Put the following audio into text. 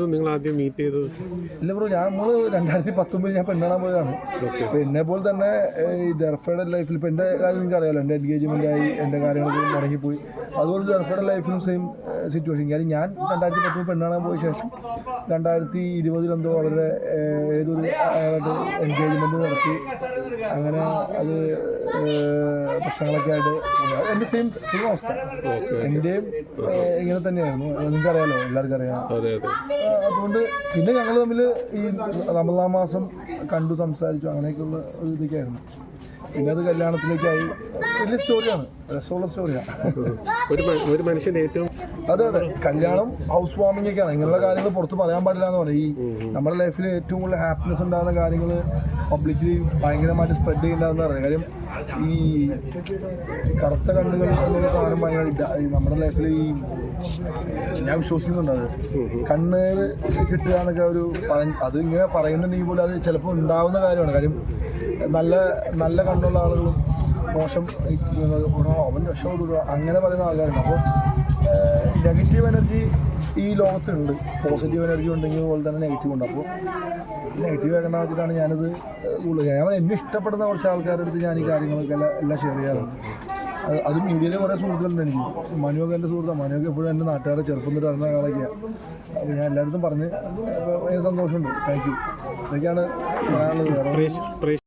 നിങ്ങൾ ആദ്യം മീറ്റ് ചെയ്തത്? ഇല്ല ബ്രോ, നമ്മൾ 2019 ഞാൻ പെണ്ണാൻ പോയതാണ്. അപ്പോൾ എന്നെ പോലെ തന്നെ ഈ ദർഫയുടെ ലൈഫിൽ ഇപ്പോൾ എൻ്റെ കാര്യം നിങ്ങൾക്ക് അറിയാമല്ലോ, എൻ്റെ എൻഗേജ്മെൻ്റ് ആയി, എൻ്റെ കാര്യങ്ങളൊക്കെ മുടങ്ങിപ്പോയി. അതുപോലെ ദർഫയുടെ ലൈഫിലും സെയിം സിറ്റുവേഷൻ. കാര്യം ഞാൻ 2019 പെണ്ണാൻ പോയ ശേഷം 2020 അവരുടെ ഏതൊരു അയാളുടെ എൻഗേജ്മെൻറ്റ് നടത്തി. അങ്ങനെ അത് പ്രശ്നങ്ങളൊക്കെ ആയിട്ട് എൻ്റെ സെയിം അവസ്ഥ എൻ്റെയും ഇങ്ങനെ തന്നെയായിരുന്നു. നിങ്ങൾക്കറിയാലോ, എല്ലാവർക്കും അറിയാം. അതുകൊണ്ട് പിന്നെ ഞങ്ങൾ തമ്മിൽ ഈ റമദാൻ മാസം കണ്ടു, സംസാരിച്ചു, അങ്ങനെയൊക്കെയുള്ള ഒരു ഇതൊക്കെയായിരുന്നു. പിന്നെ അത് കല്യാണത്തിലേക്കായി. വലിയ സ്റ്റോറിയാണ്, രസമുള്ള സ്റ്റോറിയാണ്. ഒരു മനുഷ്യൻ്റെ ഏറ്റവും അതെ കല്യാണം, ഹൗസ് വാമിംഗ് ഒക്കെയാണ്. ഇങ്ങനെയുള്ള കാര്യങ്ങൾ പുറത്ത് പറയാൻ പാടില്ല എന്ന് പറയും. ഈ നമ്മുടെ ലൈഫിൽ ഏറ്റവും കൂടുതൽ ഹാപ്പിനെസ് ഉണ്ടാകുന്ന കാര്യങ്ങൾ പബ്ലിക്കലി ഭയങ്കരമായിട്ട് സ്പ്രെഡ് ചെയ്യേണ്ടതെന്ന് പറയുന്നത്. കാര്യം ഈ കറുത്ത കണ്ണുകൾ എന്നൊരു സാധനം ഭയങ്കര നമ്മുടെ ലൈഫിൽ ഈ ഞാൻ വിശ്വസിക്കുന്നുണ്ട്. അത് കണ്ണേറ് കിട്ടുക എന്നൊക്കെ ഒരു അത് ഇങ്ങനെ പറയുന്നുണ്ടെങ്കിൽ പോലും അത് ചിലപ്പോൾ ഉണ്ടാവുന്ന കാര്യമാണ്. കാര്യം നല്ല കണ്ണുള്ള ആളുകളും മോശം അവൻ രക്ഷപ്പെടുക അങ്ങനെ പറയുന്ന ആൾക്കാരുണ്ട്. അപ്പോൾ നെഗറ്റീവ് എനർജി ഈ ലോകത്തുണ്ട്. പോസിറ്റീവ് എനർജി ഉണ്ടെങ്കിൽ പോലെ തന്നെ നെഗറ്റീവ് ഉണ്ട്. അപ്പോൾ നെഗറ്റീവ് ആക്കേണ്ട വെച്ചിട്ടാണ് ഞാനത് കൂടുതൽ. ഞാൻ എന്നെ ഇഷ്ടപ്പെടുന്ന കുറച്ച് ആൾക്കാരുടെ അടുത്ത് ഞാൻ ഈ കാര്യങ്ങളൊക്കെ എല്ലാം ഷെയർ ചെയ്യാറുണ്ട്. അത് മീഡിയയിൽ കുറേ സുഹൃത്തുക്കളുണ്ട് എനിക്ക്. മനുവൊക്കെ എൻ്റെ സുഹൃത്താണ്. മനുവൊക്കെ എപ്പോഴും എൻ്റെ നാട്ടുകാരെ ചെറുപ്പം തൊട്ട് അറിഞ്ഞ ആളൊക്കെയാണ്. അപ്പോൾ ഞാൻ എല്ലായിടത്തും പറഞ്ഞ് ഭയങ്കര സന്തോഷമുണ്ട്. Thank you. ഇതൊക്കെയാണ് പറയാനുള്ളത്.